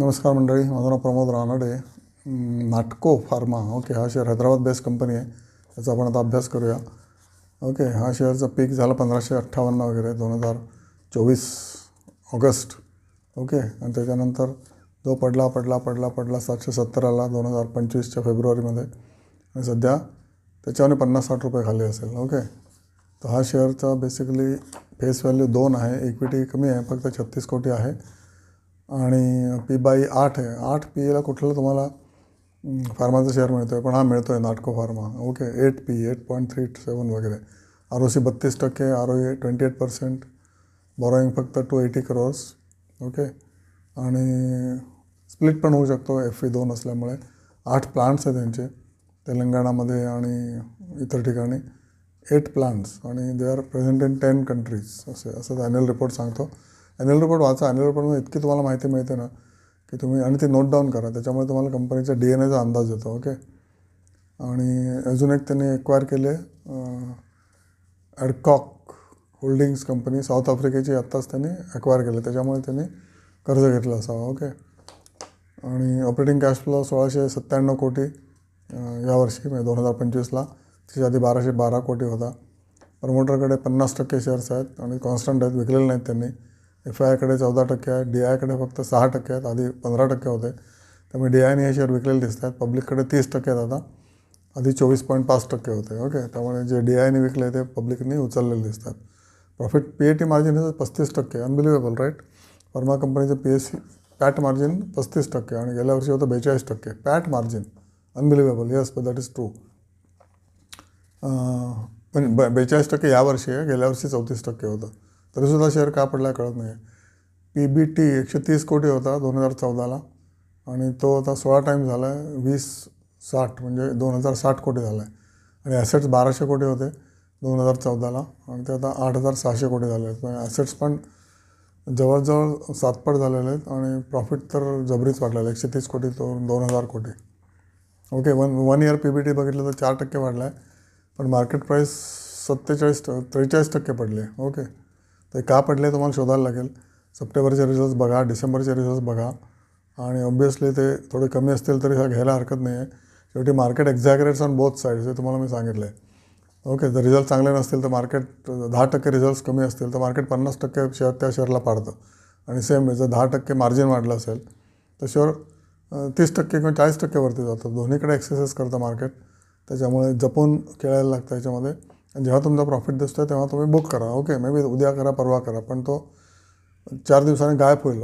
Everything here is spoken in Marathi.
नमस्कार मंडळी, माझं नाव प्रमोद रानडे. नाटको फार्मा ओके, हा शेअर हैदराबाद बेस्ड कंपनी आहे. त्याचा आपण आता अभ्यास करूया. ओके, हा शेअरचा पीक झाला 1558 वगैरे 2024 ऑगस्ट. ओके, आणि त्याच्यानंतर जो पडला 770 आला 2025च्या फेब्रुवारीमध्ये, आणि सध्या त्याच्यावर 50-60 रुपये खाली असेल. ओके, तर हा शेअरचा बेसिकली फेस व्हॅल्यू 2 आहे, इक्विटी कमी आहे, फक्त 36 कोटी आहे, आणि P/8 आहे. 8 PEला कुठलं तुम्हाला फार्माचा शेअर मिळतो आहे, पण हा मिळतो आहे नाटको फार्मा. ओके, 8.37 वगैरे. ROC 32%, ROE 28%, बॉरोईंग फक्त 280 crores. ओके, आणि स्प्लिट पण होऊ शकतो FE2 असल्यामुळे. 8 प्लांट्स आहेत त्यांचे तेलंगणामध्ये आणि इतर ठिकाणी. 8 प्लांट्स, आणि they are present in 10 countries. असं ॲन्युअल रिपोर्ट सांगतो. ॲन्युअल रिपोर्ट वाचा. ॲन्युअल रिपोर्टमध्ये इतकी तुम्हाला माहिती मिळते ना की तुम्ही, आणि ती नोट डाऊन करा, त्याच्यामुळे तुम्हाला कंपनीच्या DNA चा अंदाज येतो. ओके, आणि अजून एक त्यांनी एक्वायर केले ॲडकॉक होल्डिंग्स कंपनी, साऊथ आफ्रिकेची, आत्ताच त्यांनी एक्वायर केले, त्याच्यामुळे त्यांनी कर्ज घेतलं असावं. ओके, आणि ऑपरेटिंग कॅश फ्लो 1697 कोटी यावर्षी म्हणजे 2025ला. त्याच्या आधी 1212 कोटी होता. प्रमोटरकडे 50% शेअर्स आहेत आणि कॉन्स्टंट आहेत, विकलेले नाहीत त्यांनी. FIकडे 14% आहे, DIकडे फक्त 6% आहेत, आधी 15% होते, त्यामुळे DIने हे शेअर विकलेले दिसत आहेत. पब्लिककडे 30% आहेत, आता आधी 24.5% होते. ओके, त्यामुळे जे DIने विकले ते पब्लिकनी उचललेले दिसतात. प्रॉफिट PAT मार्जिन हे 35%, अनबिलिव्हेबल राईट. फार्मा कंपनीचं पॅट मार्जिन 35%, आणि गेल्या वर्षी होतं 42%. PAT margin unbelievable, yes, but that is true. पण 42% यावर्षी आहे, गेल्या वर्षी 34% होतं. तरीसुद्धा शेअर का पडला कळत नाही. PBT 130 कोटी होता 2014ला, आणि तो आता 16 टाईम झाला आहे, 2060 म्हणजे 2060 कोटी झाला आहे. आणि ॲसेट्स 1200 कोटी होते 2014ला, आणि ते आता 8600 कोटी झाले आहेत. म्हणजे ॲसेट्स पण जवळजवळ 7पट झालेले आहेत, आणि प्रॉफिट तर जबरीच वाढलेलं आहे, 130 कोटी तो 2000 कोटी. ओके, वन इयर PBT बघितलं तर 4% वाढला आहे, पण मार्केट प्राईस 43% पडले. ओके, ते का पडले तुम्हाला शोधायला लागेल. सप्टेंबरचे रिझल्ट्स बघा, डिसेंबरचे रिझल्ट्स बघा, आणि ऑब्व्हियसली ते थोडे कमी असतील तरी घ्यायला हरकत नाही आहे. शेवटी मार्केट एक्झॅगरेट्स ऑन बोथ साईड्स, हे तुम्हाला मी सांगितलं आहे. ओके, जर रिझल्ट चांगले नसतील तर मार्केट 10% रिझल्ट्स कमी असतील तर मार्केट 50% शेअर त्या शेअरला पाडतं, आणि सेम जर 10% मार्जिन वाढलं असेल तर शेअर 30% किंवा 40% वरती जातं. दोन्हीकडे एक्सेसेस करतं मार्केट, त्याच्यामुळे जपून खेळायला लागतं याच्यामध्ये. आणि जेव्हा तुमचा प्रॉफिट दिसतो तेव्हा तुम्ही बुक करा. ओके, मे बी उद्या करा, परवा करा, पण तो 4 दिवसांनी गायब होईल.